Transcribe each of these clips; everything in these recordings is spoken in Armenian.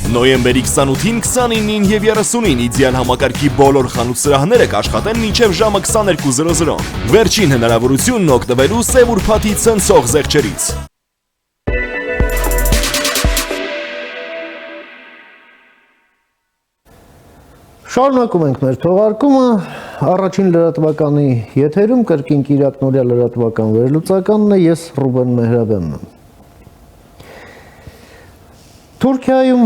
Նոյեմբերի 28-ին, 29-ին և 30-ին իդեալ համակարգի բոլոր խանութ սրահները կաշխատեն մինչև ժամը 22:00։ Վերջին հնարավորությունն օգտվելու Սև ուրբաթի ցնցող զեղչերից։ Շարունակում ենք մեր թողարկումը, առաջին լրատվականի եթերում կրկին կիրակնորյա լրատվական վերլուծականն է, ես Ռուբեն Մեհրաբյանն եմ։ Թուրքիայում,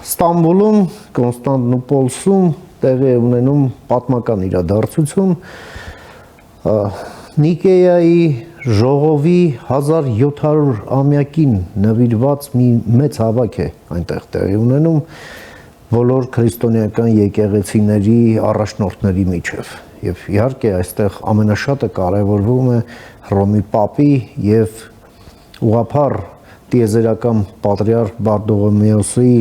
Ստամբուլում, Կոնստանդնուպոլսում տեղի է ունենում պատմական իրադարձություն, Նիկեայի ժողովի 1700-ամյակին նվիրված մի մեծ հավաք է այնտեղ տեղի ունենում, բոլոր քրիստոնեական եկեղեցիների առաջնորդների միջև եւ իհարկե այստեղ ամենաշատը կարևորվում է Հռոմի Պապի եւ ուղղափառ տիեզերական պատրիարք Բարդողոմեոսի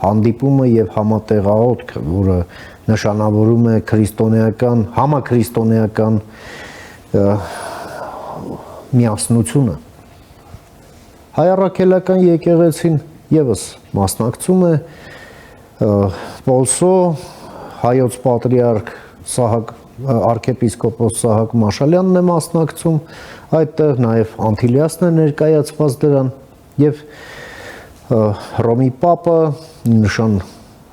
հանդիպումը եւ համատեղաոթքը, որը նշանավորում է քրիստոնեական համաքրիստոնեական միասնությունը։ Հայ առաքելական եկեղեցին եւս մասնակցում է Պոլսո հայոց պատրիարք arքեպիսկոպոս Սահակ Մաշալյանն է մասնակցում, այդտեղ նաև Անտիլիասն է ներկայացված դրան եւ Հռոմի Պապը նշան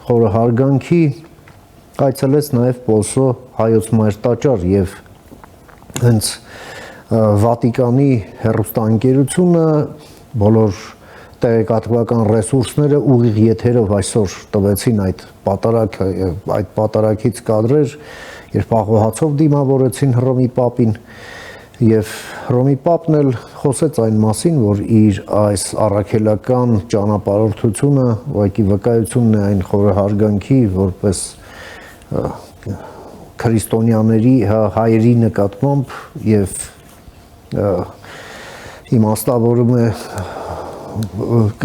խորը հարգանքի այցելեց նաև Պոլսո հայոց մայր տաճար եւ հենց Վատիկանի հեռուստաընկերությունը բոլոր տեղեկատվական ռեսուրսները ուղիղ եթերով այսօր տվեցին այդ պատարագից կադրեր, երբ աղոհացով դիմավորեցին Հռոմի Պապին եւ Հռոմի Պապն էլ խոսեց այն մասին, որ իր այս առաքելական ճանապարհորդությունը ուղղակի վկայությունն է այն խորը հարգանքի, որպես քրիստոնյաների հայերի նկատմամբ եւ իմաստավորում է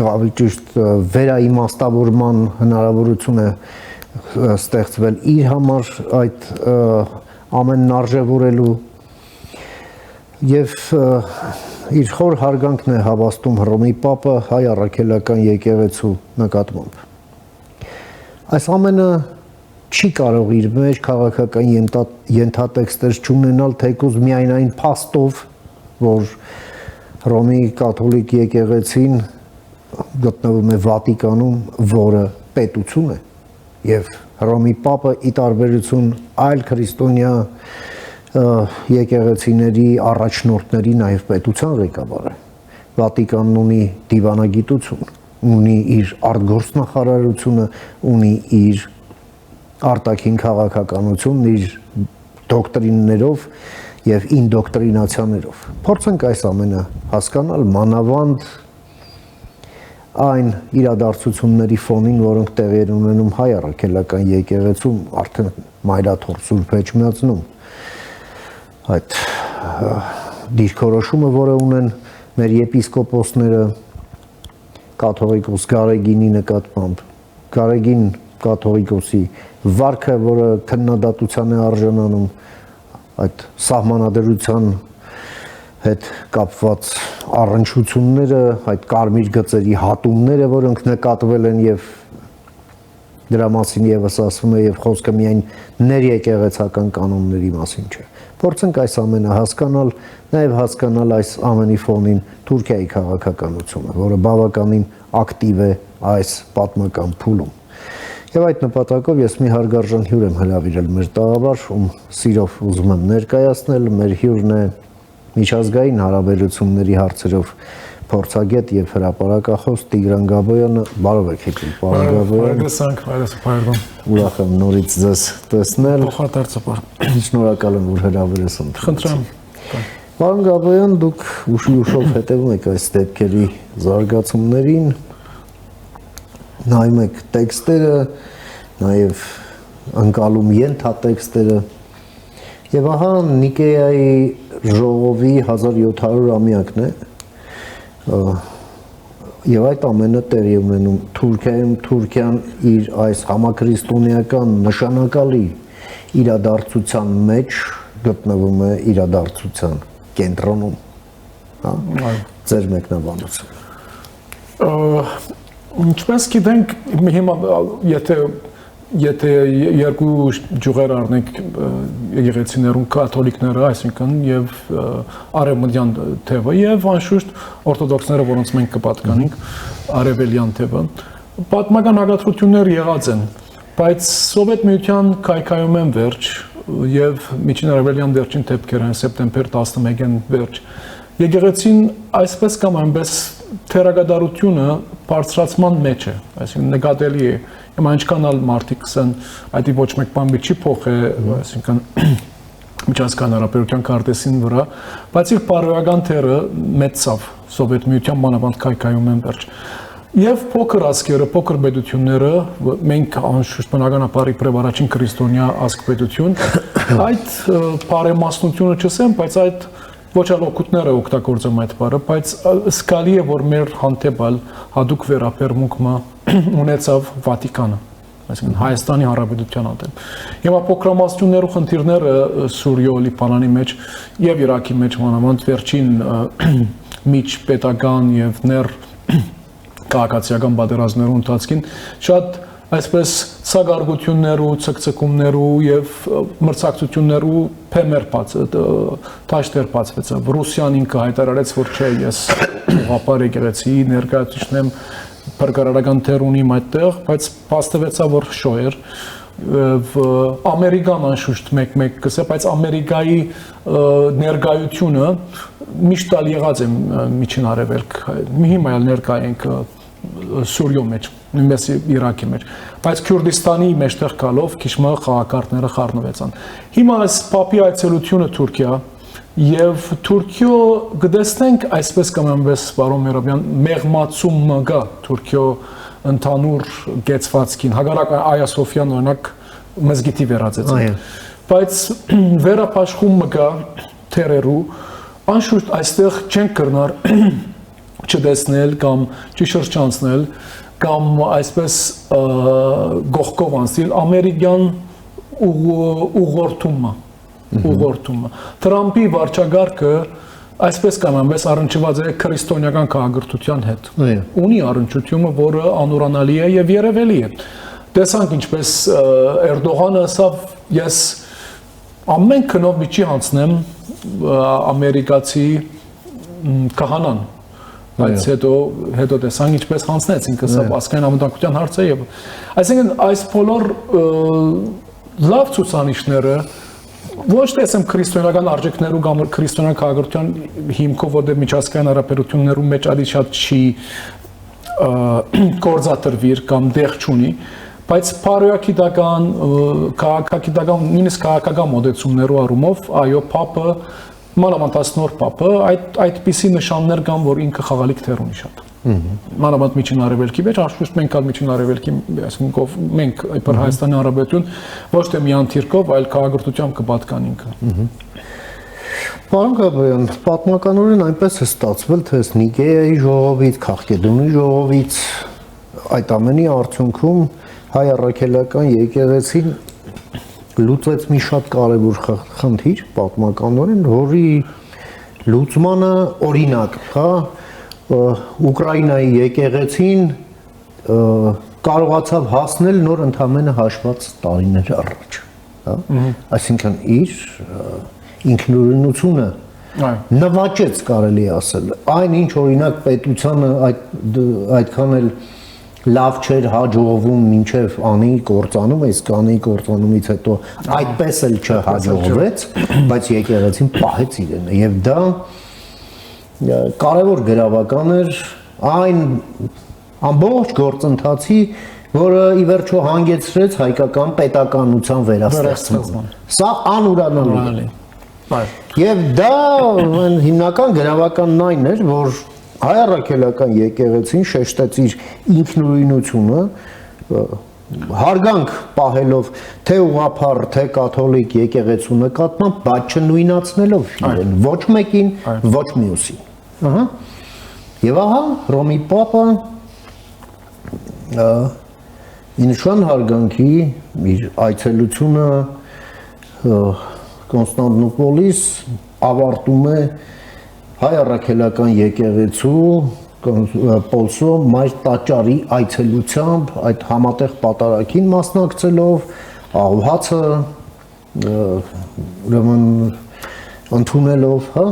ավելի ճիշտ վերաիմաստավորման հնարավորություն է ստեղծվել իր համար այդ ամենն արժևորելու եւ իր խոր հարգանքն է հավաստում Հռոմի Պապը հայ առաքելական եկեղեցու նկատմամբ։ Այս ամենը չի կարող իր մեջ քաղաքական ենթատեքստեր չունենալ թեկուզ միայն այն փաստով, որ Հռոմի կաթոլիկ եկեղեցին գտնվում է Վատիկանում, որը պետություն է, եւ Հռոմի Պապը ի տարբերություն այլ քրիստոնյա եկեղեցիների առաջնորդների նաեւ պետության ղեկավար է։ Վատիկանն ունի դիվանագիտություն, ունի իր արտգործնախարարությունը, ունի իր արտաքին քաղաքականությունն, իր դոկտրիններով եւ ինդոկտրինացիաներով։ Փորձենք այս ամենը հասկանալ մանավանդ այն իրադարձությունների ֆոնին, որոնք տեղի են ունենում հայ առաքելական եկեղեցում, արդեն մայրաթոր Սուրբ Էջմիածնում։ Այդ դիրքորոշումը, որը ունեն մեր եպիսկոպոսները կաթողիկոս Գարեգինի նկատմամբ, Գարեգին կաթողիկոսի վարքը, որը քննադատության է արժանանում, այդ սահմանադրության հետ կապված առնչությունները, այդ կարմիր գծերի հատումները, որոնք նկատվել են եւ դրա մասին եւս ասվում է եւ խոսքը միայն ներեկեղեցական կանոնների մասին չէ։ Փորձենք այս ամենը հասկանալ, նաեւ հասկանալ այս ամենի ֆոնին Թուրքիայի քաղաքականությունը, որը բավականին ակտիվ է այս պատմական փուլում։ Եվ այդ նպատակով ես մի հարգարժան հյուր եմ հրավիրել մեր տաղավար, ում սիրով ուզում եմ ներկայացնել, մեր հյուրն է միջազգային հարաբերությունների հարցերով փորձագետ եւ հրապարակախոս Տիգրան Գաբոյանը, բարով եք եկել, պարոն Գաբոյան։ Ուրախ եմ նորից ձեզ տեսնել։ Շնորհակալ եմ, որ հրավիրես ընդունեցիք։ Պարոն Գաբոյան, դուք ուշով հետևում եք այս դեպքերի զարգացումներին, նայում եք տեքստերը, նաեւ ընկալում ենթատեքստերը, եւ ահա Նիկեայի ժողովի 1700-ամյակն է, եւ այդ ամենը տեղի ունենում Թուրքիայում, Թուրքիան իր այս համաքրիստոնեական նշանակալի իրադարձության մեջ գտնվում է իրադարձության կենտրոնում, հա, ձեր մեկնաբանությունը։ Ինչպես գիտենք, հիմա եթե երկու ջուղեր առնենք եկեղեցիներուն կաթոլիկները, այսինքն եւ արևմտյան թևը եւ անշուշտ օրթոդոքսները, որոնց մենք կպատկանենք արևելյան թևը, պատմական հագատրություններ եղած են, բայց Սովետ միության կայքայում վերջ եւ միջին արևելյան վերջին դեպքերը սեպտեմբեր 11-ին վերջ եկեղեցին այսպես կամ այնպես թերագադարությունը բարձրացման մեջ է, այսինքն նկատելի է Հիմա ինչքան ալ մարդիկ կսեն այդ ոչ մեկ բան չի փոխել, այսինքն միջազգային հարաբերության քարտեզին վրա, բայց իր բարոյական թերը մեծավ Սովետ միության մանավանդ կայքայում են վերջ։ Եվ փոքր ազգերը, փոքր պետությունները, մենք անշուշտ բնականաբար իբրև առաջին քրիստոնյա ազգ պետություն, այդ բարեմասնությունը չսեմ, բայց այդ ոչ այլ օգուտները օգտագործում այդ բառը, բայց զգալի է, որ մեր հանդեպալ հատուկ վերաբերմունքը ունեցավ Վատիկանը, այսինքն Հայաստանի Հանրապետության հանդեպ։ Հիմա փոքրամասնություններու խնդիրները Սուրիո Լիբանանի մեջ եւ Իրաքի մեջ մանավանդ վերջին միջպետական եւ ներ քաղաքացիական պատերազմներու ընթացքին շատ այսպես ցագարգություններու, ցկցկումներու եւ մրցակցություններու փեմեր տաշտեր բացվեցավ։ Ռուսիան ինքը հայտարարեց, որ չէ, ես ուղղափառ եկեղեցի ներկայացուցիչ եմ, բարգարարական թեր ունիմ այդտեղ, բայց փաստվեցավ, որ շոյեր Ամերիկան անշուշտ մեկ կսե, բայց Ամերիկայի ներկայությունը միշտ ալ եղած է միջին արևելք, հիմա էլ ներկայ ենք Սուրիո մեջ, նույնպես Իրաքի մեջ, բայց Քուրդիստանի մեջտեղ գալով քիչմը խաղակարտները խառնվեցան։ Հիմա այս պապի այցելությունը Թուրքիա եւ Թուրքիո գտեսնենք այսպես կամ այնպես Վարոն Մերոբյան մեղմացումը գա Թուրքիո ընդհանուր գեցվածքին, հակառակ Այա Սոֆիան օրինակ մզգիտի վերածեցին։ Բայց վերապաշխումը գա թերերու, անշուշտ այստեղ չեն կրնար չտեսնել կամ չշրջանցնել կամ այսպես գողկով անցնել ամերիկյան ուղղորդումը Թրամփի վարչագարկը այսպես կամ այնպես առնչված է քրիստոնեական քաղաքակրթության հետ ունի առնչությունը, որը անուրանալի է եւ երևելի է տեսանք ինչպես Էրդողանը ասավ ես ամեն քնով միջի հանցնեմ ամերիկացի քահանան բայց հետո տեսանք ինչպես հանցնեց ինքը սա ազգային անվտանգության հարց է եւ այսինքն այս բոլոր լավ ցուցանիշները ոչ թե ասեմ քրիստոնեական արժեքներու կամ քրիստոնեական քաղաքական հիմքով որտեղ միջազգային հարաբերություններու մեջ ալի շատ չի կորզատրվիր կամ դեղ չունի բայց բարոյակիտական քաղաքակիտական նույնիսկ քաղաքական մոդեցումներու առումով այո պապը մանավանդ պապը այդպիսի նշաններ կան որ ինքը խաղալիք թեր ունի շատ մանավանդ միջին արևելքի մեջ անշուշտ մենք ալ միջին արևելքի այսինքն մենք այբար Հայաստանի Հանրապետություն ոչ թե միան թիրքով այլ քաղաքակրթությամբ կպատկան ինքը Պարոն Գաբրիելյան, պատմականորեն այնպես է ստացվել, թե Նիկեայի ժողովից, Քաղկեդոնի ժողովից այդ ամենի արդյունքում հայ առաքելական եկեղեցին լուծեց մի շատ կարևոր խնդիր պատմականորեն, որի լուծմանը օրինակ, հա, Ուկրաինայի եկեղեցին կարողացավ հասնել նոր ընդամենը հաշված տարիներ առաջ, հա, այսինքն իր ինքնուրույնությունը նվաճեց կարելի ասել, այն ինչ օրինակ պետությանը այդքան էլ լավ չէր հաջողվում մինչև անի կործանում, իսկ անի կործանումից հետո այդպես էլ չհաջողվեց, բայց եկեղեցին պահեց իրենը եւ դա կարևոր գրավական էր այն ամբողջ գործընթացի, որը ի վերջո հանգեցրեց հայկական պետականության վերաստեղծման։ Սա անուրանալի է։ Եվ դա հիմնական գրավականն այն էր, որ հայ առաքելական եկեղեցին շեշտեց իր ինքնուրույնությունը, հարգանք պահելով թե ուղղափառ, թե կաթոլիկ եկեղեցու նկատմամբ, բայց չնույնացնելով իրեն ոչ մեկին, ոչ մյուսին։ Եվ ահա Հռոմի Պապը ինշան հարգանքի իր այցելությունը Կոնստանտինոպոլիս ավարտում է հայ առաքելական եկեղեցու Պոլսո մայր տաճարի այցելությամբ այդ համատեղ պատարագին մասնակցելով աղոհացը ուրեմն ընդունելով, հա,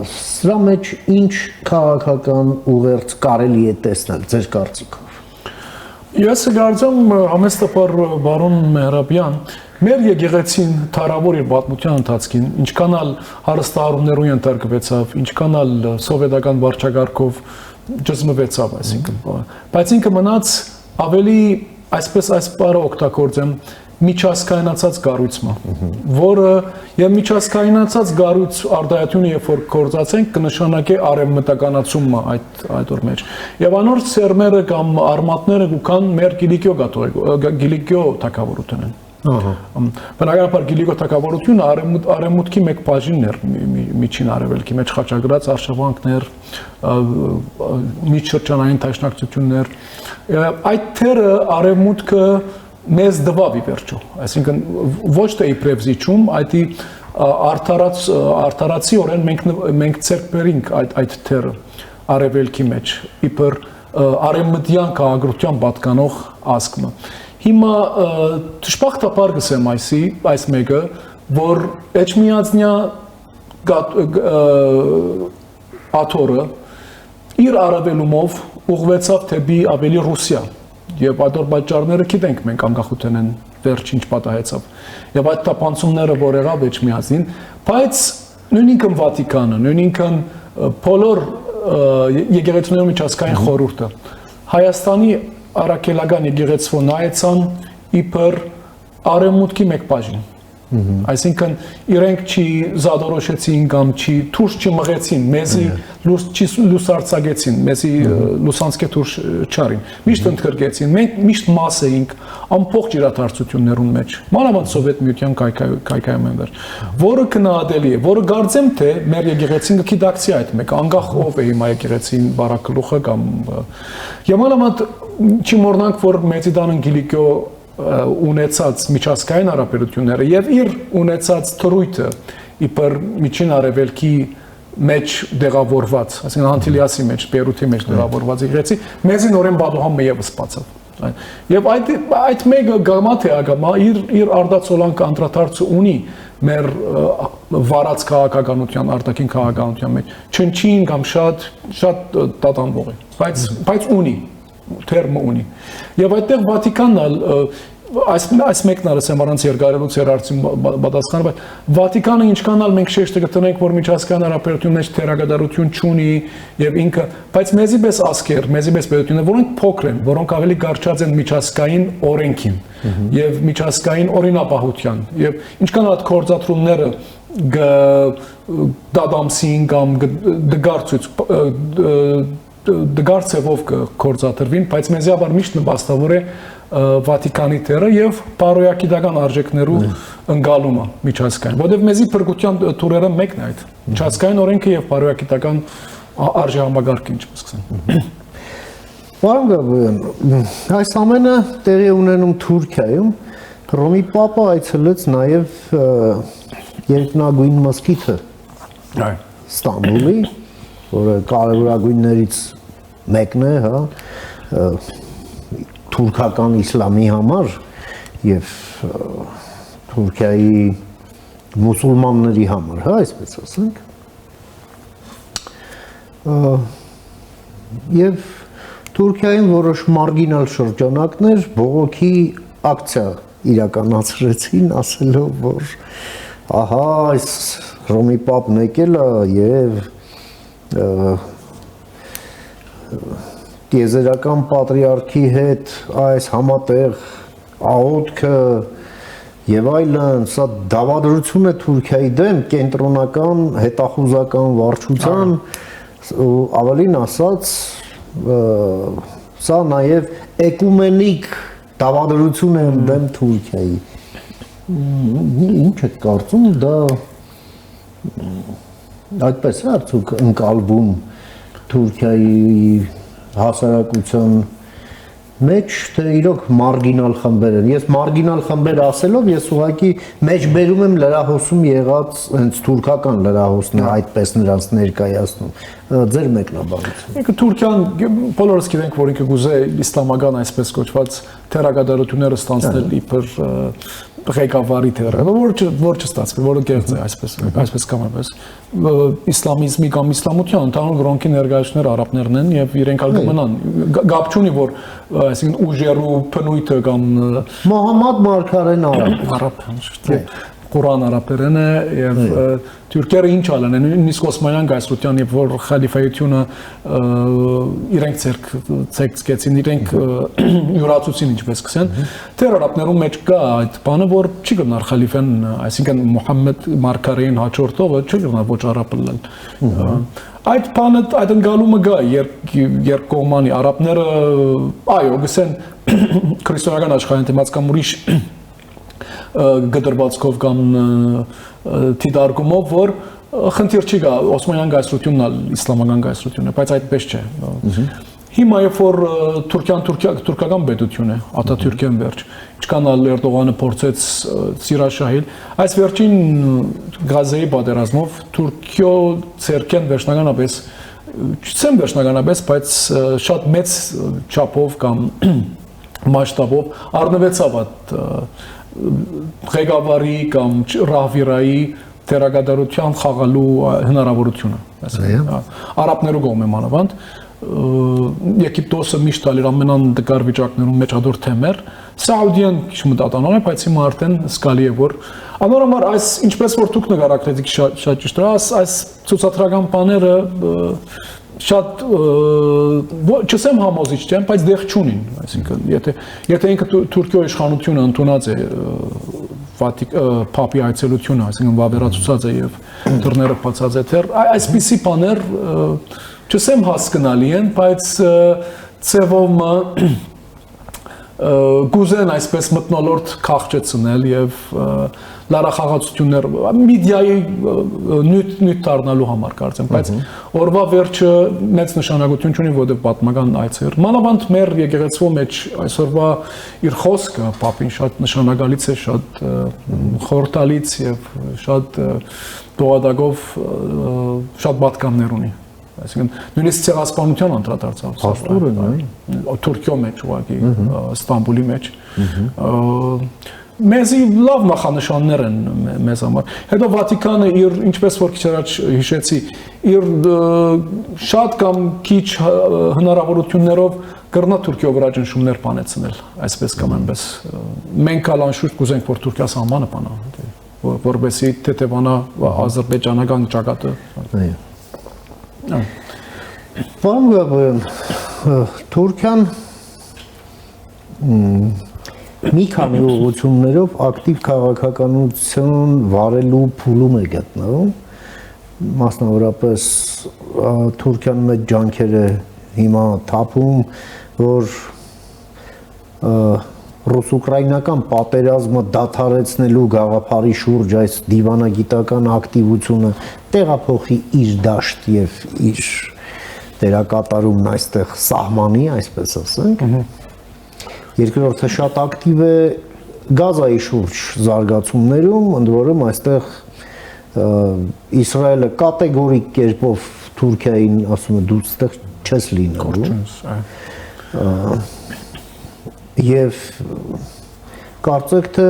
սրա մեջ ինչ քաղաքական ուղերձ կարելի է տեսնել ձեր կարծիքով։ Ես կարծում համեստապար բարոն Մեհրաբյան, մեր եկեղեցին թարավոր իր պատմության ընթացքին, ինչքան ալ հարստահարումներու ենթարկվեցավ, ինչքան ալ սովետական վարչակարգով ճզմվեցավ, այսինքն, բայց ինքը մնաց ավելի այսպես այս բառը օգտագործեմ միջազգայնացած կառույցը, որը եւ միջազգայնացած կառույց արդայությունը երբ որ կորցածենք կնշանակի արևմտականացումը այդ օր մեջ։ Եվ անոր սերմերը կամ արմատները կան մեր Գիլիկիո թագավորությունն։ Բնականաբար Գիլիկիո թագավորությունը արևմուտքի մեկ բաժինն էր միջին արևելքի մեջ խաչագրած արշավանքներ, միջշրջանային դաշնակցություններ։ Այդ թերը արևմուտքը մեզ դվավ ի վերջո, այսինքն ոչ թե իբրև զիջում, այդի արդարացիորեն մենք ցերկ բերինք այդ թերը արևելքի մեջ, իբր արևմտյան քաղաքական պատկանող ազգը։ Հիմա դժբախտաբար գսեմ այս մեկը, որ Էջմիածնյա աթորը իր արևելումով ուղղվեցավ դեպի ավելի Ռուսիա։ Եվ այդ պատճառները գիտենք մենք անկախության են վերջին պատահեցավ։ Եվ այդ տապանցումները որ եղավ Էջմիածնին, բայց նույնիսկ Վատիկանը, նույնիսկ բոլոր եկեղեցիների միջազգային խորհուրդը Հայաստանի առաքելական եկեղեցու նայեցան իբր արևմուտքի մեկ բաժին։ Այսինքն իրենք չի զադորոշեցին կամ չի թուրս չմղեցին, մեզի լուսարցագեցին, մեզի լուսանցկե թուրս չարին։ Միշտ ընդգրկեցին, մենք միշտ մաս էինք ամբողջ իրադարձություններուն մեջ, մանավանդ Սովետ միության կայքայում են վեր, որը քննադելի է, որը կարծեմ թե մեր եկեղեցին կգիտակցի այդ մեկը, անկախ ով է հիմա եկեղեցին բարակլուխը կամ մանավանդ չմոռնանք, որ Մեծիդանն Գիլիկիո ունեցած միջազգային հարաբերությունները եւ իր ունեցած թրույթը իբր միջին արևելքի մեջ դեղավորված, այսինքն Անտիլիասի մեջ, Պերութի մեջ դեղավորված եկեղեցի, մեզի նորեն բադոհամը եւս բացավ։ Եվ այդ մեկը գամա թե ագամա իր արդացոլանք անդրադարձը ունի մեր վարած քաղաքականության, արտաքին քաղաքականության մեջ, չնչին կամ շատ տատանվող է, բայց ունի թերմը ունի։ Եվ այդտեղ Վատիկանն այս մեկն արս եմ առանց երկարելուց երարցին պատասխանը, բայց Վատիկանը ինչքան ալ մենք շեշտը կտնենք, որ միջազգային հարաբերությունների մեջ թերագադարություն չունի եւ ինքը, բայց մեզի պես ասկեր, մեզի պես պետություններ, որոնք փոքր են, որոնք ավելի կարճած են միջազգային օրենքին եւ միջազգային օրինապահության եւ ինչքան այդ կորցատրումները դադամսին կամ դգարցուց դգարցեվով կորցատրվին, բայց մեզի ապար միշտ նպաստավոր է Վատիկանի թերը եւ բարոյակիդական արժեքներու ընկալումը միջազգային, որովհետեւ մեզի փրկության թուրերը մեկն է այդ միջազգային օրենքը եւ բարոյակիդական արժեհամագարկը ինչպես կսեն։ Պարոն Գաբրիել, այս ամենը տեղի ունենում Թուրքիայում, Ռոմի Պապը այցելեց նաեւ երկնագույն մզկիթը Ստամբուլի, որը կարևորագույններից մեկն է, հա, թուրքական իսլամի համար եւ Թուրքիայի մուսուլմանների համար, հա, այսպես ասենք։ Եվ Թուրքիայում որոշ մարգինալ շրջանակներ բողոքի ակցիա իրականացրեցին, ասելով, որ ահա այս Ռոմի Պապն եկել է եւ տիեզերական պատրիարքի հետ այս համատեղ աղոթքը եւ այլն, սա դավադրություն է Թուրքիայի դեմ կենտրոնական հետախուզական վարչության, ավելին ասած, սա նաեւ էկումենիկ դավադրություն է դեմ Թուրքիայի։ Ինչ է կարծում, դա այդպես է արդյոք ընկալվում Թուրքիայի հասարակության մեջ, թե իրոք մարգինալ խմբեր են։ Ես մարգինալ խմբեր ասելով, ես ուղղակի մեջբերում եմ լրահոսում եղած հենց թուրքական լրահոսն է այդպես նրանց ներկայացնում, ձեր մեկնաբանությունը։ Ինքը Թուրքիան բոլորս գիտենք, որ ինքը գուզե իսլամական այսպես կոչված թերագադարությունները ստանցնել իբր ղեկավարի թերը, որ չստացվի, որը կեղծ է այսպես կամ այնպես։ Իսլամիզմի կամ իսլամության ընդհանուր գրոնքի ներկայացուցիչները արաբներն են եւ իրենք ալ կմնան։ Գապ չունի, որ այսինքն ուժերու բնույթը կամ Մոհամմադ Մարգարեն արաբ։ Ղուրան արաբերեն է եւ թուրքերը ինչ ալեն են նույնիսկ Օսմանյան գայսրության եւ որ խալիֆայությունը իրենք ցերկեցին իրենք յուրացուցին ինչպես կսեն դեռ արաբներում մեջ կա այդ բանը որ չի գնար խալիֆան այսինքն Մուհամմեդ Մարգարեին հաջորդողը չի գնար ոչ արաբ լան այդ բանը այդ ընկալումը գա երկկողմանի արաբները այո գսեն քրիստոնեական աշխարհային թեմած կամ ուրիշ գդրվածքով կամ թիդարգումով որ խնդիր չի գա Օսմանյան գայսրությունն ալ իսլամական գայսրությունն է բայց այդպես չէ հիմա երբ որ թուրքական պետություն է Աթաթուրքյան վերջ ինչքան ալ Էրդողանը փորձեց սիրաշահել այս վերջին Գազայի պատերազմով Թուրքիո ցերկեն վերջնականապես չեմ վերջնականապես բայց շատ մեծ չափով կամ մասշտաբով առնվեցավ այդ ղեկավարի կամ ռահվիրայի թերագադարության խաղալու հնարավորությունը արաբներու կողմը մանավանդ Եգիպտոսը միշտ ալիր ամենանդկար վիճակներում մեջ ադոր թեմեր Սաուդիան քիչ մտածանող է բայց հիմա արդեն սկալի է որ անորոմար այս ինչպես որ դուք նկարագրեցիք շատ ճիշտ է այս ցուցադրական բաները շատ չսեմ համոզիչ չեն, բայց դեղ չունին, այսինքն եթե ինքը Թուրքիո իշխանությունը ընդունած է Փապի այցելությունը, այսինքն վավերացուցած է եւ դռները բացած է թեր, այսպիսի բաներ չսեմ հասկանալի են, բայց ծևոմ գուզեն այսպես մտնոլորտ քաղճեցնել եւ լարախաղացություններ մեդիայի նյութ դառնալու համար կարծեմ բայց օրվա վերջը մեծ նշանակություն չունի որովհետեւ պատմական այցեր մանավանդ մեր եկեղեցու մեջ այսօրվա իր խոսքը Պապին շատ նշանակալից է շատ խորհրդալից եւ շատ դողադագով շատ պատկաններ ունի այսինքն նույնիսկ ցեղասպանության անդրադարձավ Աստորեն Թուրքիո մեջ ուղղակի Ստամբուլի մեջ մեզի լավ նախանշաններ են մեզ համար հետո Վատիկանը իր ինչպես որ քիչ առաջ հիշեցի իր շատ կամ քիչ հնարավորություններով կրնա Թուրքիո վրա ճնշումներ բանեցնել այսպես կամ այնպես մենք ալ անշուշտ կուզենք որ Թուրքիա սահմանը բանա որովհետեւ թեթևանա ադրբեջանական ճակատը Պարոն Գաբոյան, Թուրքիան մի քանի ուղղություններով ակտիվ քաղաքականություն վարելու փուլում է գտնվում, մասնավորապես Թուրքիան մեծ ջանքեր է հիմա թափում, որ ռուս-ուկրաինական պատերազմը դադարեցնելու գաղափարի շուրջ այս դիվանագիտական ակտիվությունը տեղափոխի իր դաշտ եւ իր դերակատարումն այստեղ սահմանի, այսպես ասենք։ Երկրորդը շատ ակտիվ է Գազայի շուրջ զարգացումներում, ընդ որում այստեղ Իսրայելը կատեգորիկ կերպով Թուրքիային ասում է դու այստեղ չես լինելու։ Եվ կարծեք թե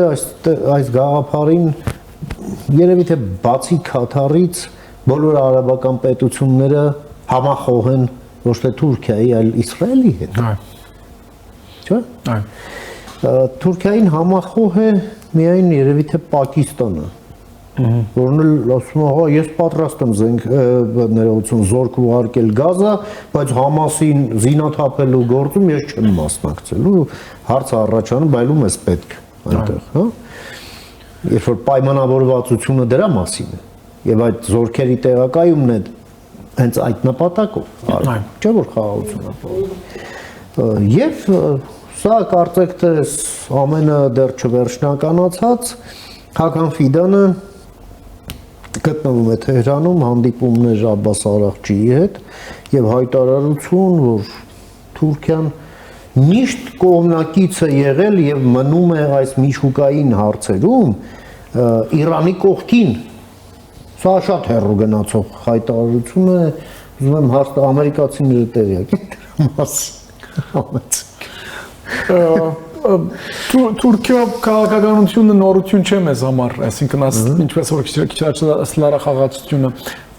այս գաղափարին երևի թե բացի Քաթարից բոլոր արաբական պետությունները համախոհ են ոչ թե Թուրքիայի, այլ Իսրայելի հետ։ Չէ՞։ Թուրքիային համախոհ է միայն երևի թե Պակիստանը, որն էլ ասում է, հա, ես պատրաստ եմ ներողություն զորք ուղարկել Գազա, բայց Համասին զինաթափելու գործում ես չեմ մասնակցելու, հարցը առաջանում, բայլում ես պետք այնտեղ, հա։ Երբ որ պայմանավորվածությունը դրա մասին է, եւ այդ զորքերի տեղակայումն է հենց այդ նպատակով, չէ՞ որ խաղաղություն ապահովում։ Եվ սա կարծեք թե ամենը դեռ չվերջնականացած Հական Ֆիդանը գտնվում է Թեհրանում հանդիպումներ Աբբաս Արաղչիի հետ եւ հայտարարություն, որ Թուրքիան միշտ կողմնակից է եղել եւ մնում է այս միջուկային հարցերում Իրանի կողքին։ Սա շատ հեռու գնացող հայտարարություն է, ուզում եմ հարցը ամերիկացիները տեղյակ են Թուրքիա քաղաքականությունը նորություն չէ մեզ համար, այսինքն ինչպես որ քիչ լարախաղացությունը,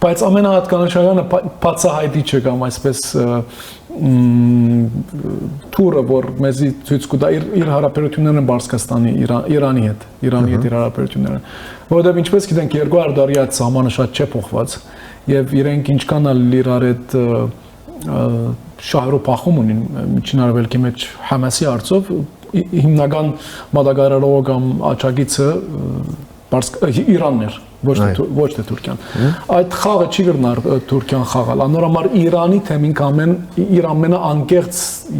բայց ամենահատկանշականը բացահայտի չէ կամ այսպես թուրը որ մեզի ցույց կտա իր հարաբերություններն Բարսկաստանի Իրանի հետ իր հարաբերությունները, որովհետև ինչպես գիտենք 200 տարի այդ սահմանը շատ չէ փոխված եւ իրենք ինչքան էլ իրար հետ շահերով փախում ունին միջին արևելքի մեջ Համասի արծով հիմնական մատակարարողը կամ աչագիցը Իրանն էր ոչ թե Թուրքիան այդ խաղը չի գրնար Թուրքիան խաղալ անորոշ Իրանի թեմին կամեն իր ամենաանկեղծ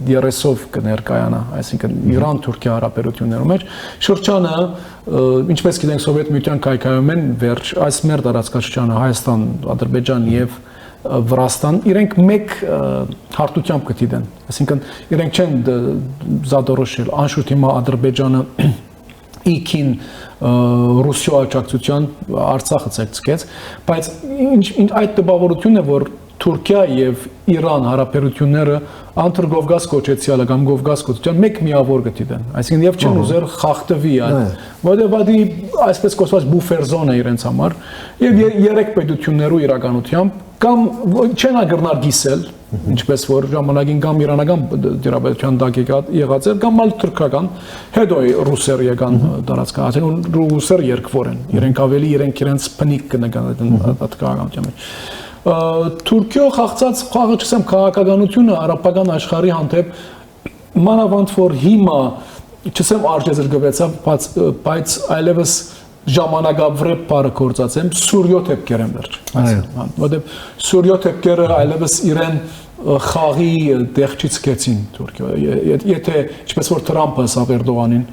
երեսով կներկայանա այսինքն Իրան-Թուրքիա հարաբերություններում մեջ շրջանը ինչպես գիտենք սովետ միության կայքայում են վերջ այս մեր տարածքաշրջանը Հայաստան, Ադրբեջան եւ Վրաստան իրենք մեկ հարթությամբ կդիտեն այսինքն իրենք չեն զադորոշել անշուշտ հիմա Ադրբեջանը իքին Ռուսիա աջակցության Արցախը ցկեց բայց այդ տպավորությունն է որ Թուրքիա եւ Իրան հարաբերությունները անդրգովգազ կոչեցյալը կամ գովգազ կոչեցյալ մեկ միավոր գտիդեն այսինքն եւ չեն ուզեր խախտվի այդ որովհետեւ դա այսպես կոչված բուֆեր զոնա իրենց համար եւ երեք պետություններու իրականությամբ կամ չեն ագրնար գիսել ինչպես որ ժամանակին կամ իրանական դիրաբեդության դակ եղած էր կամ այլ թուրքական հետո ռուսեր եկան տարածքա այսինքն ռուսեր երկվոր են իրենք ավելի իրենց փնիկ կնկատեն այդ քաղաքականության մեջ Թուրքիո խաղացած խաղը չսեմ քաղաքականությունը արաբական աշխարհի հանդեպ մանավանդ որ հիմա չսեմ արժեզրկվեցավ բայց այլևս ժամանակավրեպ բառը կործածեմ Սուրյո թեփքեր են վերջ որովհետև Սուրյո թեփքերը այլևս իրեն խաղի դեղչից կեցին Թուրքիա եթե ինչպես որ Թրամփը ասավ Էրդողանին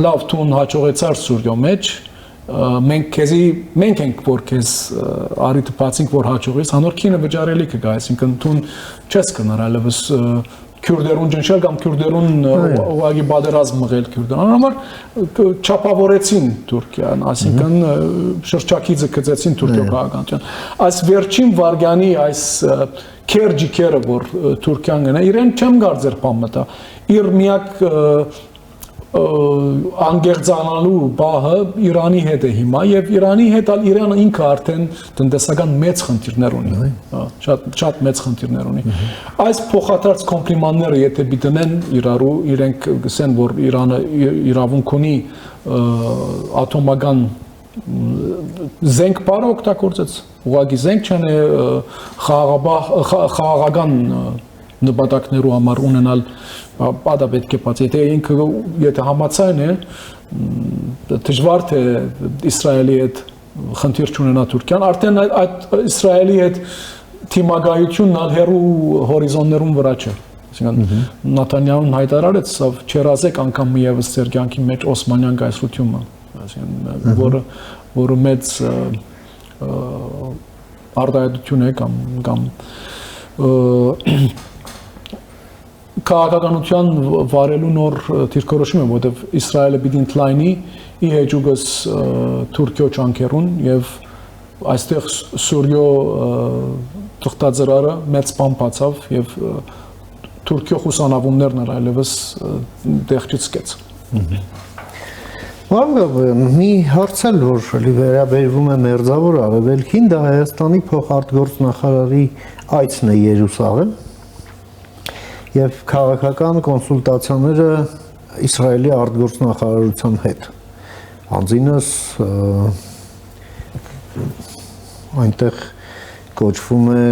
լավ տուն հաջողեցար Սուրյո մեջ մենք ենք որ քեզ արիթ բացինք որ հաջողես հանոր քինը վճարելի կգա այսինքն տուն չես կնար այլևս քյուրդերուն ջնշել կամ քյուրդերուն ուղղակի բادرազմ մղել քյուրդերան համար չափավորեցին Թուրքիան այսինքն շրջակիցը գծեցին Թուրքիա քաղաքականության այս վերջին վարգանի այս քերջիկերը որ Թուրքիան գնա իրեն չեմ գարձեր բան մտա իր միակ անգերձանալու բահը Իրանի հետ է հիմա եւ Իրանի հետ ալ Իրանը ինքը արդեն տնտեսական մեծ խնդիրներ ունի շատ մեծ խնդիրներ ունի այս փոխադարձ կոմպլիմանները եթե բիտնեն իրարու իրենք գսեն որ Իրանը իրավունք ունի ատոմական զենք բառը օգտագործեց ուղղակի զենք չեն խաղաղական նպատակներու համար ունենալ բադա պետք է բաց եթե համացայն է դժվար թե Իսրայելի հետ խնդիր չունենա Թուրքիան արդեն այդ Իսրայելի հետ թիմագայությունն ալ հերու հորիզոններում վրա չէ այսինքն Նաթանյահուն հայտարարեց սա չերազեք անգամ միևս ձեր կյանքի մեջ Օսմանյան կայսրությունը այսինքն որը մեծ արտահայտություն է կամ քաղաքականության վարելու նոր դիրքորոշում է, որտեղ Իսրայելը պիտի ընդլայնի ի հեճուկս Թուրքիո ճանկերուն եւ այստեղ Սուրյո թղթաձրարը մեծ բան բացավ եւ Թուրքիո խուսանավումներն այլևս դեղչից սկեց։ Մի հարց էլ որ վերաբերվում է մերձավոր արևելքին, դա Հայաստանի փոխարտգործնախարարի այցն է Երուսաղեմ եւ քաղաքական կոնսուլտացիաները Իսրայելի արտգործնախարարության հետ։ Անձինս այնտեղ կոչվում է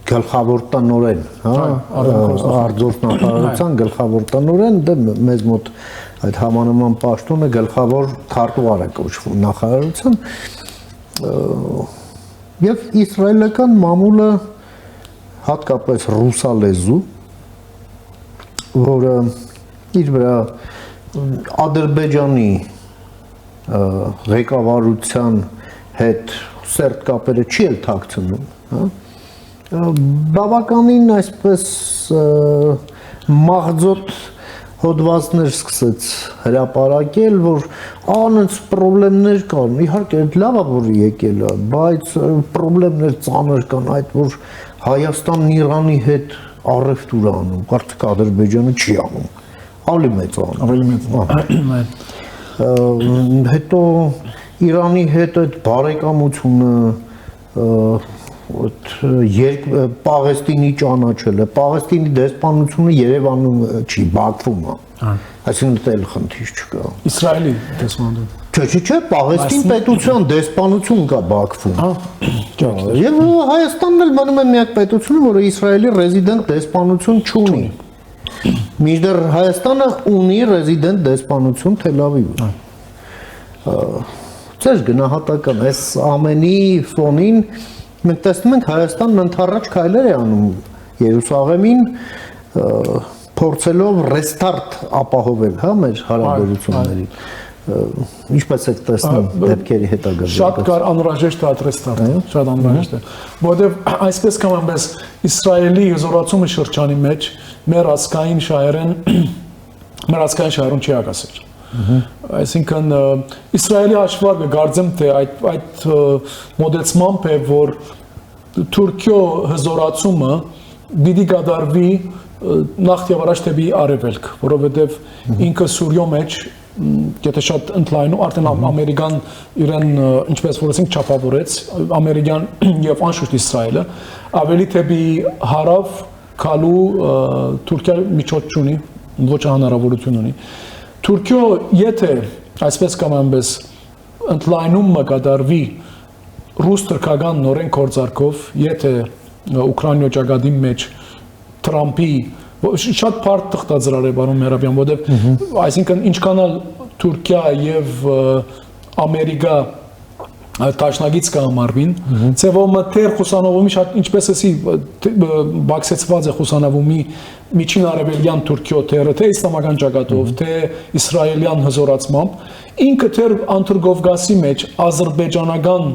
գլխավոր տնօրեն, հա, արտգործնախարարության գլխավոր տնօրեն, դե մեզ մոտ այդ համանման պաշտոնը գլխավոր քարտուղար է կոչվում նախարարության եւ իսրայելական մամուլը հատկապես ռուսալեզու որը իր վրա Ադրբեջանի ղեկավարության հետ սերտ կապերը չի էլ թաքցնում, հա բավականին այսպես մաղձոտ հոդվածներ սկսեց հրապարակել, որ անց պրոբլեմներ կան, իհարկե լավ է որ եկել է, բայց պրոբլեմներ ծանր կան, այդ որ Հայաստանն Իրանի հետ առևտուր անում, կարծիք Ադրբեջանը չի անում։ Ավելի մեծ անում։ Ավելի մեծ։ Հետո Իրանի հետ այդ բարեկամությունը Պաղեստինի ճանաչելը, Պաղեստինի դեսպանությունը Երևանում չի, Բաքվում է։ Այսինքն դա էլ խնդիր չկա։ Իսրայելի դեսպանություն։ Չէ, Պաղեստին պետության դեսպանություն կա Բաքվում։ Եվ Հայաստանն էլ մնում է միակ պետությունը, որը Իսրայելի ռեզիդենտ դեսպանություն չունի։ Մինչդեռ Հայաստանը ունի ռեզիդենտ դեսպանություն Թել Ավիվում։ Ձեր գնահատական այս ամենի ֆոնին մենք տեսնում ենք Հայաստանն ընդառաջ քայլեր է անում Երուսաղեմին փորձելով ռեստարտ ապահովել, հա, մեր հարաբերություններին։ Ինչպես եք տեսնում դեպքերի հետագա։ Շատ կար անհրաժեշտ է այդ ռեստարտը, շատ անհրաժեշտ է, որովհետև այսպես կամ այնպես Իսրայելի հզորացումը շրջանի մեջ մեր ազգային շահերին չի ակասել։ Այսինքն Իսրայելի հաշվարկը կարծեմ թե այդ մոդեցմամբ է, որ Թուրքիո հզորացումը պիտի կատարվի նախ եւ առաջ դեպի արևելք, որովհետեւ ինքը Սուրիո մեջ եթե շատ ընդլայնում արդեն ամերիկան իրեն ինչպես որ ասենք չափավորեց ամերիկան եւ անշուշտ Իսրայելը ավելի դեպի հարավ քալու Թուրքիա միջոց չունի ոչ հնարավորություն ունի Թուրքիո եթե այսպես կամ այնպես ընդլայնումը կատարվի ռուս-թուրքական նորեն գործարքով եթե Ուկրաինա ճակատի մեջ Թրամփի շատ բարդ թղթածրար է բարոն Մերաբյան, որովհետև այսինքն ինչքան էլ Թուրքիա եւ Ամերիկա տաշնագից կհամարվին, ծեվոմը թեր խուսանովումի շատ ինչպես էսի բաքսեցված է խուսանովումի միջին արևելյան Թուրքիո թերը, թե իսլամական ճակատով, թե իսրայելյան հզորացմամբ, ինքը թեր Անտուրգովգասի մեջ ազերբայջանական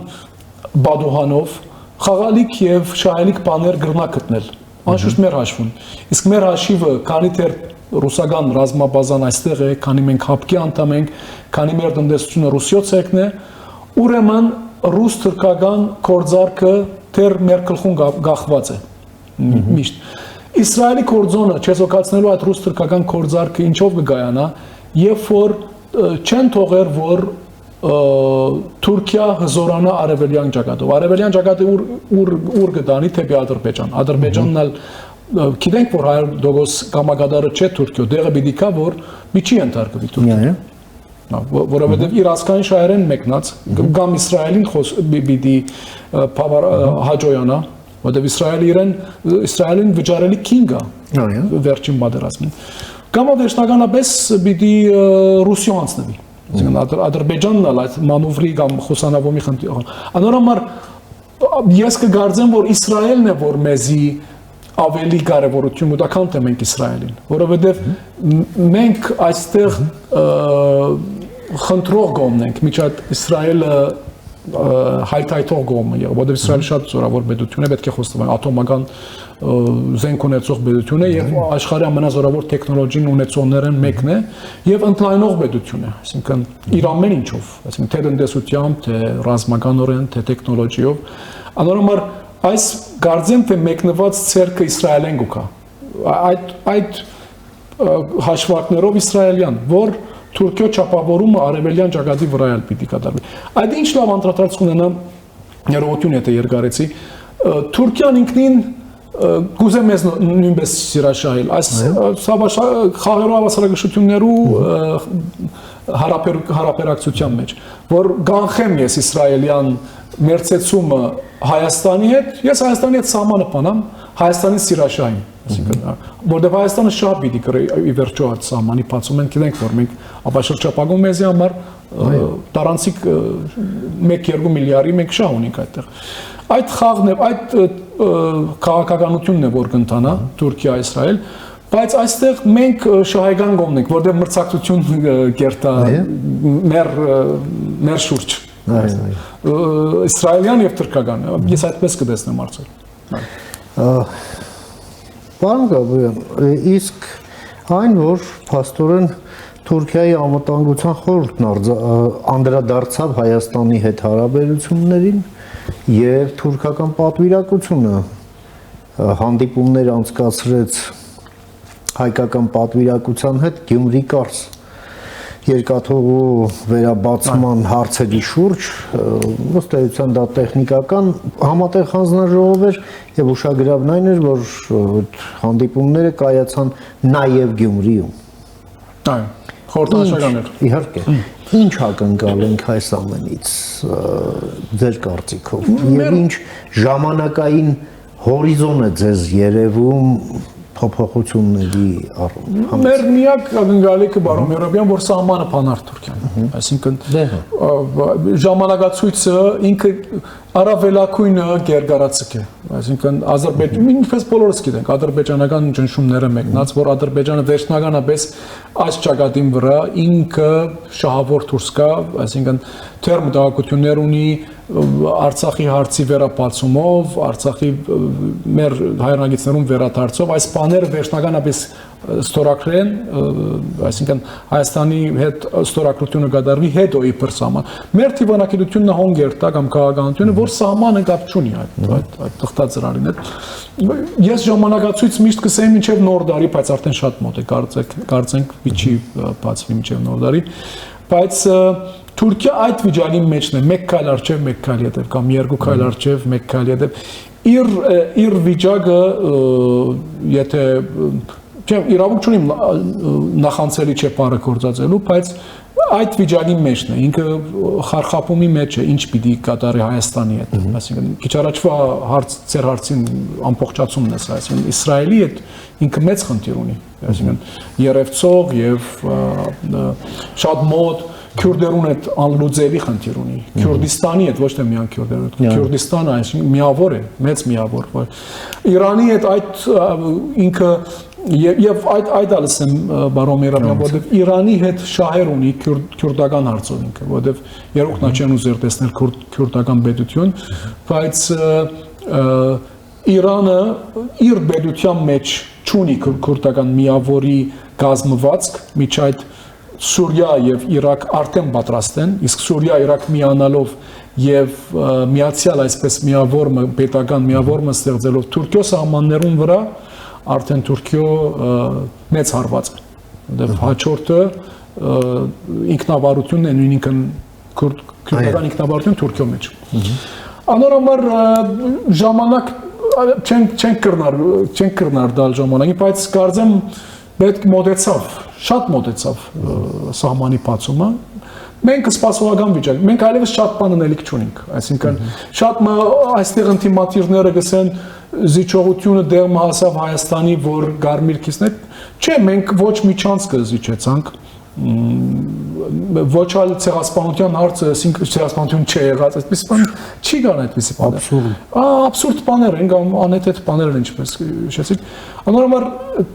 բադուհանով խաղալիք եւ շահելիք բաներ գրնա գտնել Անշուշտ մեր հաշվում։ Իսկ մեր հաշիվը, քանի դեռ ռուսական ռազմաբազան այստեղ է, քանի մենք հապկի անդամ ենք, քանի մեր տնտեսությունը ռուսիոց եկն է, ուրեմն ռուս-թուրքական գործարքը դեռ մեր գլխուն գախված է։ Միշտ։ Իսրայելի գործոնը չեզոքացնելու այդ ռուս-թուրքական գործարքը ինչով կգայանա, երբ որ չեն թողեր, որ Թուրքիա հզորանա արևելյան ճակատով։ Արևելյան ճակատը ուր գտանի թեպի Ադրբեջան։ Ադրբեջանն էլ գիտենք, որ 100% կամակադարը չէ Թուրքիո, դեղը պիտի կա, որ միջի ենթարկվի Թուրքիա։ Որովհետև իր ազգային շահերեն մեկնած, կամ Իսրայելին պիտի հաջողանա, որովհետև Իսրայելին վճարելի քինգ է վերջին պատերազմին։ Կամ վերջնականապես պիտի Ռուսիա անցնվի։ Ադրբեջանն էլ այդ մանուվրի կամ խուսանավոմի խնդիր։ Անորոմար ես կգարձեմ, որ Իսրայելն է, որ մեզի ավելի կարևորություն մտական թե մենք Իսրայելին, որովհետև մենք այստեղ խնդրող կողմն ենք, միջ այդ Իսրայելը հայթայթող կողմը եղավ, որովհետև Իսրայելը շատ զորավոր պետություն է, պետք է խոստովանենք, ատոմական զենք ունեցող պետություն է եւ աշխարհի ամենազորավոր տեխնոլոգիան ունեցողներն մեկն է եւ ընդլայնող պետություն է, այսինքն իր ամեն ինչով, այսինքն թե տնտեսությամբ, թե ռազմականորեն, թե տեխնոլոգիով, անորոմար այս գարձեմ թե մեկնված ցերկը Իսրայելեն գուկա, այդ հաշվարկներով իսրայելյան, որ Թուրքիո չափավորումը արևելյան ճակատի վրա էլ պիտի կատարվի։ Այդ ինչ լավ անդրադարձ կունենա ներողություն եթե երկարեցի, Թուրքիան ինքնին գուզե մեզ նույնպես սիրաշահել, այս խաղերով հավասարակշռություններու հարաբերակցության մեջ, որ գանխեմ ես իսրայելյան մերձեցումը Հայաստանի հետ, ես Հայաստանի հետ սահմանը պանամ, Հայաստանի սիրաշահին, որտեղ Հայաստանը շատ պիտի կրի ի վերջո այդ սահմանի բացում ենք, գիտենք, որ մենք ապաշրջապագում մեզի համար տարանցիկ 1-2 միլիարդի մենք շահ ունենք այդտեղ։ Այդ խաղն է, այդ քաղաքականությունն է, որ կընթանա Թուրքիա-Իսրայել, բայց այստեղ մենք շահեկան կողմն ենք, որտեղ մրցակցություն կերտա մեր շուրջ։ Իսրայելյան եւ թուրքական, ես այդպես կտեսնեմ արդյոք։ Պարոն Գաբրիել, իսկ այն, որ փաստորեն Թուրքիայի անվտանգության խորհուրդն անդրադարձավ Հայաստանի հետ հարաբերություններին եւ թուրքական պատվիրակությունը հանդիպումներ անցկացրեց հայկական պատվիրակության հետ Գյումրի Կարս երկաթողու վերաբացման հարցերի շուրջ, ըստ էության դա տեխնիկական համատեղ հանձնաժողով էր եւ ուշագրավն այն էր, որ հանդիպումները կայացան նաեւ Գյումրիում։ Այո, խորհրդաշական էր։ Իհարկե։ Ինչ ակնկալ ենք այս ամենից ձեր կարծիքով եւ ինչ ժամանակային հորիզոն է ձեզ երևում փոփոխությունների առումով։ Մեր միակ ակնկալիքը բարոն Միրոբյան, որ սահմանը փանար Թուրքիան, այսինքն ժամանակացույցը ինքը առավելակույնը գերգարացիկ է, այսինքն Ադրբեջանը, ինչպես բոլորս գիտենք, ադրբեջանական ճնշումները մեկնած, որ Ադրբեջանը վերջնականապես այս ճակատին վրա ինքը շահավոր դուրս գա, այսինքն թերմ դահակություններ ունի Արցախի հարցի վերապացումով, Արցախի մեր հայրենագիտներուն վերադարձով, այս բաները վերջնականապես ստորագրեն, այսինքն Հայաստանի հետ ստորագրությունը կատարվի հետո իբր սահման։ Մեր դիվանագիտությունը հոնգեր տա կամ քաղաքականությունը, որ սահմանը կապ չունի այդ թղթածրարին հետ։ Ես ժամանակացույց միշտ կսեմ մինչև նոր դարի, բայց արդեն շատ մոտ է, կարծենք միջի բացվի մինչև նոր դարի, բայց Թուրքիա այդ վիճակի մեջն է, մեկ քայլ առջև, մեկ քայլ հետև կամ երկու քայլ առջև, մեկ քայլ հետև։ Իր վիճակը, եթե չեմ իրավունք չունիմ նախանցելի չէ բառը գործածելու, բայց այդ վիճակի մեջն է, ինքը խարխափումի մեջ է, ինչ պիտի կատարի Հայաստանի հետ, այսինքն քիչ առաջվա ձեր հարցին ամբողջացումն է սա, այսինքն Իսրայելի հետ ինքը մեծ խնդիր ունի, այսինքն երևցող եւ շատ մոտ Քյուրդերուն հետ անլուծելի խնդիր ունի, Քյուրդիստանի հետ ոչ թե միայն Քյուրդերուն, Քյուրդիստանը այսինքն միավոր է, մեծ միավոր, Իրանի հետ այդ ինքը եւ այդ ալսեմ բարոն Միրոբյան, որովհետեւ Իրանի հետ շահեր ունի քյուրդական հարցով ինքը, որովհետեւ երկուքն չեն ուզեր տեսնել քյուրդական պետություն, բայց Իրանը իր պետության մեջ չունի քյուրդական միավորի գազմվածք, միջ այդ Սուրիա եւ Իրաք արդեն պատրաստ են, իսկ Սուրիա-Իրաք միանալով եւ միացյալ այսպես միավորը պետական միավորը ստեղծելով Թուրքիո սահմաններուն վրա արդեն Թուրքիո մեծ հարված է։ Որտեղ հաջորդը ինքնավարությունն է նույնիսկ քյուրդական ինքնավարություն Թուրքիո մեջ։ Անորոշ ժամանակ չեն կրնար դալ ժամանակի, բայց կարծեմ պետք մոտեցավ, շատ մոտեցավ սահմանի բացումը։ Մենք սպասողական վիճակ, մենք այլևս շատ բան անելիք չունենք, այսինքն շատ այստեղ ինտիմատիվները գսեն զիջողությունը դերම հասավ Հայաստանի, որ Գարմիր քիսներ, չէ, մենք ոչ միջանցքը զիջեցանք, ոչ այլ ցեղասպանության հարցը, ցեղասպանություն չի եղած, այսպես բան չի գան այդպեսի բաներ։ Աբսուրդ բաներ են կամ անհեթեթ բաներ են, ինչպես հիշեցիք։ Անորոշ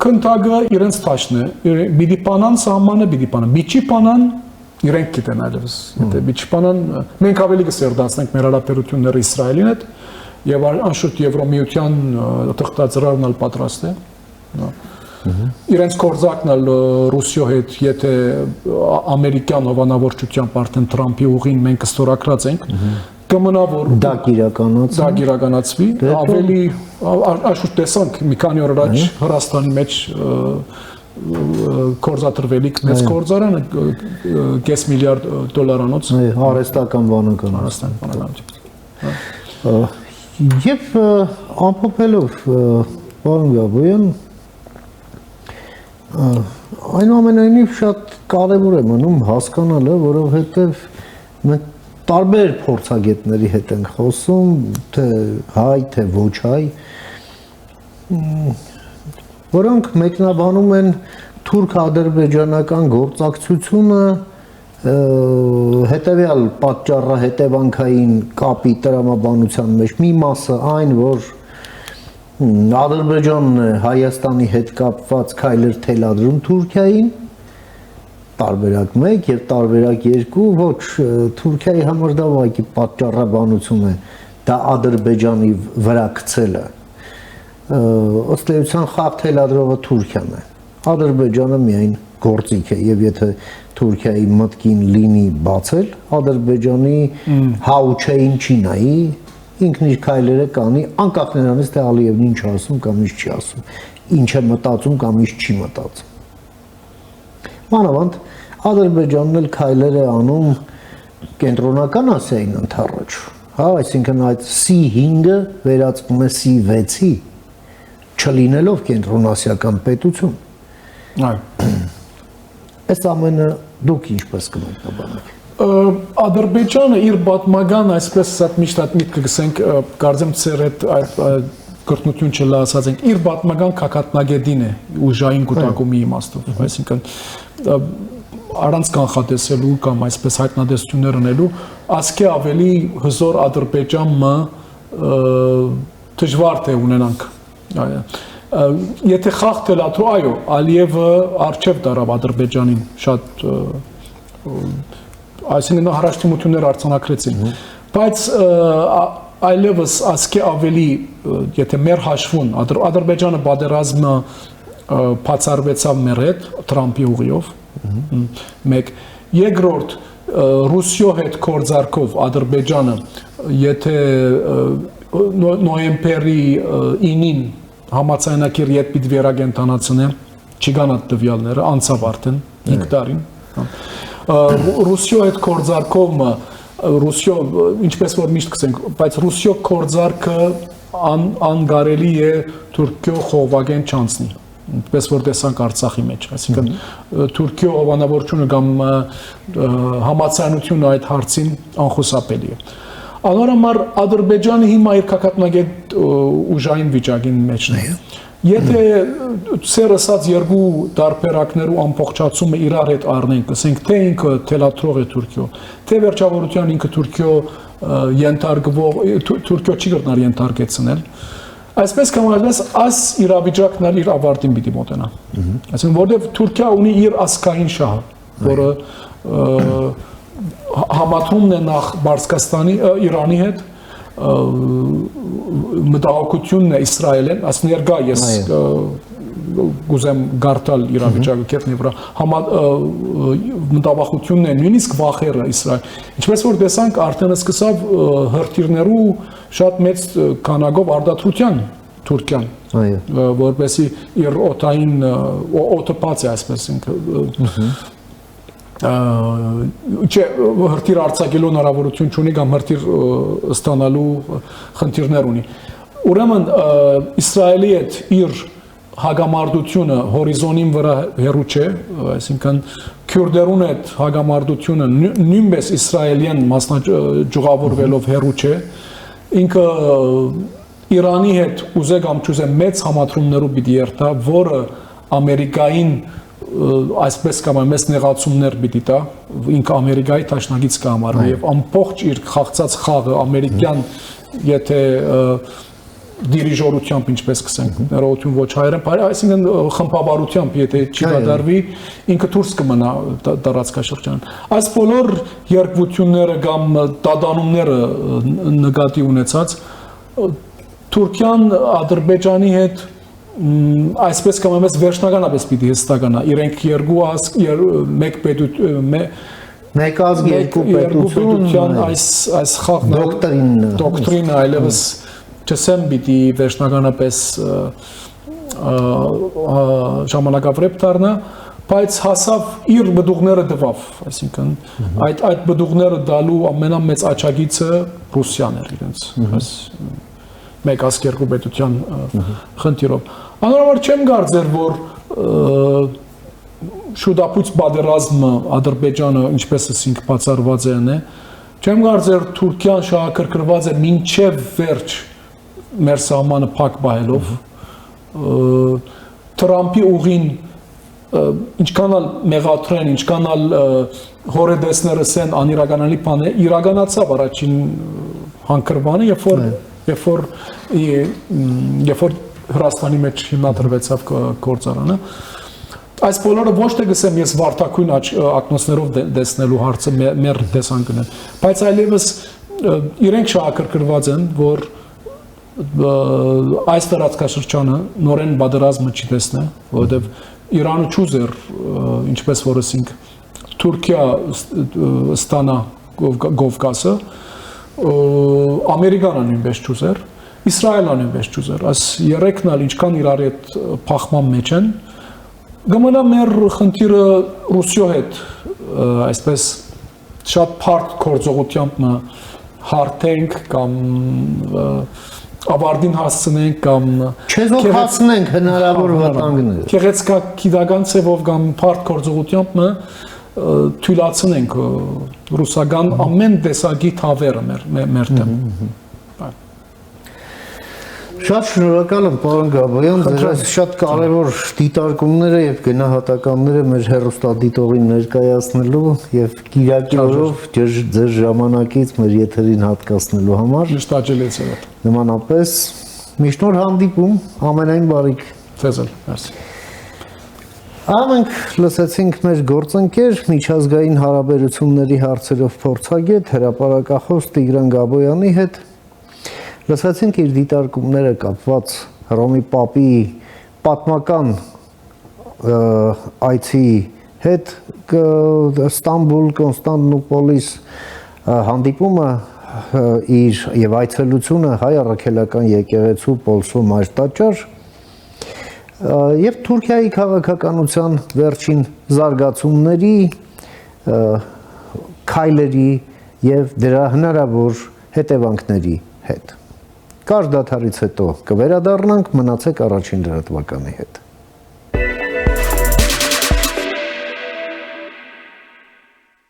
քննադատը իրենց թաշն է, պիտի բանան սահմանը, պիտի բանան, միջի բանան իրենք գիտեն այլևս, եթե միջի բանան, մենք ավելի կսերդացնենք մեր հարաբերությունները Իսրայելին հետ եւ անշուշտ Եվրոմիության թղթածրարն ալ պատրաստ է։ Իրենց կորզակն ալ Ռուսիո հետ, եթե ամերիկյան հովանավորչությամբ արդեն Թրամփի ուղին մենք ստորագրած ենք, կմնա որ դա կիրականացվի, ավելի անշուշտ տեսանք մի քանի օր առաջ Հրաստանի մեջ կորզատրվելիք մեծ կորզարանը $5 միլիարդ արհեստական բանական։ Եվ ամփոփելով պարոն Գաբոյան, այնուամենայնիվ շատ կարևոր է մնում հասկանալը, որովհետև մենք տարբեր փորձագետների հետ ենք խոսում, թե հայ, թե ոչ հայ, որոնք մեկնաբանում են թուրք-ադրբեջանական գործակցությունը հետևյալ պատճառահետևանքային կապի տրամաբանության մեջ մի մասը այն, որ Ադրբեջանն է Հայաստանի հետ կապված քայլեր թելադրում Թուրքիային, տարբերակ 1 եւ տարբերակ 2, ոչ Թուրքիայի համար դա ուղղակի պատճառաբանություն է, դա Ադրբեջանի վրա գցելը։ Ըստ էության խաղ թելադրողը Թուրքիան է։ Ադրբեջանը միայն գործիք է եւ եթե Թուրքիայի մտքին լինի բացել, Ադրբեջանի հաուչեին չի նայի ինքն իր քայլերը կանի, անկախ նրանից թե Ալիևն ինչ ասում կամ ինչ չի ասում, ինչ է մտածում կամ ինչ չի մտածում։ Մանավանդ Ադրբեջանն էլ քայլեր է անում կենտրոնական Ասիային ընդառաջ, հա, այսինքն այդ C5-ը վերածվում է C6-ի, չլինելով կենտրոնասիական պետություն։ Այո։ Այս ամենը դուք ինչպես կմեկնաբանեք։ Ադրբեջանը իր պատմական, այսպես ասած, միշտ այդ միտքը գսենք, կարծեմ ծեր այդ կրտնություն չլասած ենք, իր պատմական քակատնագետին է ուժային կուտակումի իմաստով, այսինքն առանց կանխատեսելու կամ այսպես հայտնադեսություններ ունելու, ասկե ավելի հզոր Ադրբեջանը դժվար թե ունենանք։ Եթե խաղ թելաթրու, այո, Ալիևը արժև դարավ Ադրբեջանին շատ այսինքն հարաշտիմություններ արձանագրեցին, բայց այլևս ասկե ավելի, եթե մեր հաշվում, Ադրբեջանը պատերազմը բացառվեցավ մեր հետ Թրամփի ուղիով, մեկ, երկրորդ Ռուսիո հետ կորձարկով Ադրբեջանը, եթե նոյեմբերի 9-ին համաձայնագիր ետ պիտի վերագենտանացնեն, չգանատ տվյալները, անցավ արդեն 5 տարին։ Ռուսիո հետ կորձարկումը, Ռուսիո, ինչպես որ միշտ կսենք, բայց Ռուսիո կորձարկը անգարելի է Թուրքիո խողովագեն չանցնի, ինչպես որ տեսանք Արցախի մեջ, այսինքն Թուրքիո հովանավորությունը կամ համաձայնությունը այդ հարցին անխուսափելի է։ Անորոմար Ադրբեջանը հիմա իր քակատնագետ ուժային վիճակին մեջն է։ Եթե ծեր ասած երկու տարբերակներու ամբողջացումը իրար հետ առնենք, ասենք թե ինքը թելաթրող է Թուրքիո, թե վերջավորության ինքը Թուրքիո ենթարկվող Թուրքիո չի գտնար ենթարկեցնել, այսպես կամ այլպես այս իրավիճակն իր ավարտին պիտի մոտենա։ Այսինքն որովհետև Թուրքիա ունի իր ասկային շահը, որը համատրումն է նախ Բարսկաստանի Իրանի հետ, մտահոգությունն է Իսրայելեն, աս ներկա ես գուզեմ գարտալ իրավիճակը կետնի վրա, մտահոգությունն է նույնիսկ վախերը Իսրայել, ինչպես որ տեսանք արդեն սկսավ հրթիռներու շատ մեծ քանակով արդարության Թուրքիան, որպեսի իր օտային օտը բաց է այսպես չէ հրթիռ արձակելու հնարավորություն չունի կամ հրթիռ ստանալու խնդիրներ ունի։ Ուրեմն Իսրայելի հետ իր հագամարտությունը հորիզոնին վրա հեռու չէ, այսինքն քյուրդերուն հետ հագամարտությունը նույնպես իսրայելյան մասնաճյուղավորվելով հեռու չէ, ինքը Իրանի հետ ուզե կամ չուզե մեծ համատրումներով պիտի երթա, որը Ամերիկային այսպես կամ այլպես նեղացումներ պիտի տա, ինքը Ամերիկայի դաշնակից կհամարվի եւ ամբողջ իր խաղացած խաղը ամերիկյան եթե դիրիժորությամբ ինչպես կսենք, ներողություն ոչ հայերեն, այսինքն խմբաբարությամբ եթե չի կատարվի, ինքը դուրս կմնա տարածքաշրջանն։ Այս բոլոր երկվությունները կամ տադանումները նկատի ունեցած Թուրքիան Ադրբեջանի հետ այսպես կամ այլպես վերջնականապես պիտի հստականա, իրենք երկու մեկ պետություն մեկ ազգ երկու պետություն այս խաղն դոկտրինը այլևս չսեմ պիտի վերջնականապես ժամանակավրեպ դառնա, բայց հասավ իր բդուղները դվավ, այսինքն այդ բդուղները դալու ամենամեծ աչագիծը Ռուսիան էր իրենց, այս մեկ ազգ երկու պետության խնդիրով։ Անորոշ չեմ կարծեր, որ շուտապույց պատերազմը Ադրբեջանը, ինչպես ասինք, բացառված է, չեմ կարծեր Թուրքիան շահագրգռված է մինչև վերջ մեր սահմանը փակ պահելով, Թրամփի ուղին ինչքան էլ մեղադրեն, ինչքան էլ հորեդեսները սեն անիրականալի բան է, իրականացավ առաջին հանգրվանը, երբ որ Հրաստանի մեջ հիմնադրվեցավ գործարանը, այս բոլորը ոչ թե գսեմ ես վարդակույն ակնոցներով տեսնելու հարցը մեր տեսանկյունն, բայց այլևս իրենք շահագրգռված են, որ այս տարածքաշրջանը նորեն պատերազմը չի տեսնե, որովհետև Իրանը չուզեր, ինչպես որ ասինք, Թուրքիա ստանա Կովկասը, Ամերիկանը նույնպես ճուզեր, Իսրայելը նույնպես ճուզեր, այս երեքն ալ ինչքան իրար հետ փախման մեջ են, գմնա մեր խնդիրը Ռուսիո հետ այսպես շատ փարտ կորձողությամբ հարթենք կամ ավարտին հասցնենք կամ չեզոքացնենք հնարավոր վտանգները։ Գեղեցկագիտական ցևով կամ փարտ կորձողությամբ թույլատնենք ռուսական ամեն տեսակի թավերը մեր դեմ։ Շատ շնորհակալ եմ, պարոն Գաբոյան, ձեր շատ կարևոր դիտարկումները եւ գնահատականները մեր հեռուստադիտողին ներկայացնելու եւ Կիրակի օրով ձեր ժամանակից մեր եթերին հատկացնելու համար։ Միշտ աջելեց այդ։ Նմանապես միշտ նոր հանդիպում, ամենայն բարիք։ Ձեզ էլ, մերսի։ Ամենք լսեցինք մեր գործընկեր միջազգային հարաբերությունների հարցերով փորձագետ հրապարակախոս Տիգրան Գաբոյանի հետ։ Լսեցինք իր դիտարկումները կապված Հռոմի Պապի պատմական այցի հետ Ստամբուլ, Կոնստանդնուպոլիս հանդիպումը իր եւ այցելությունը հայ առաքելական եկեղեցու Պոլսու մայր տաճար եւ Թուրքիայի քաղաքականության վերջին զարգացումների քայլերի եւ դրա հնարավոր հետևանքների հետ։ Կարճ դադարից հետո կվերադառնանք, մնացեք առաջին լրատվականի հետ։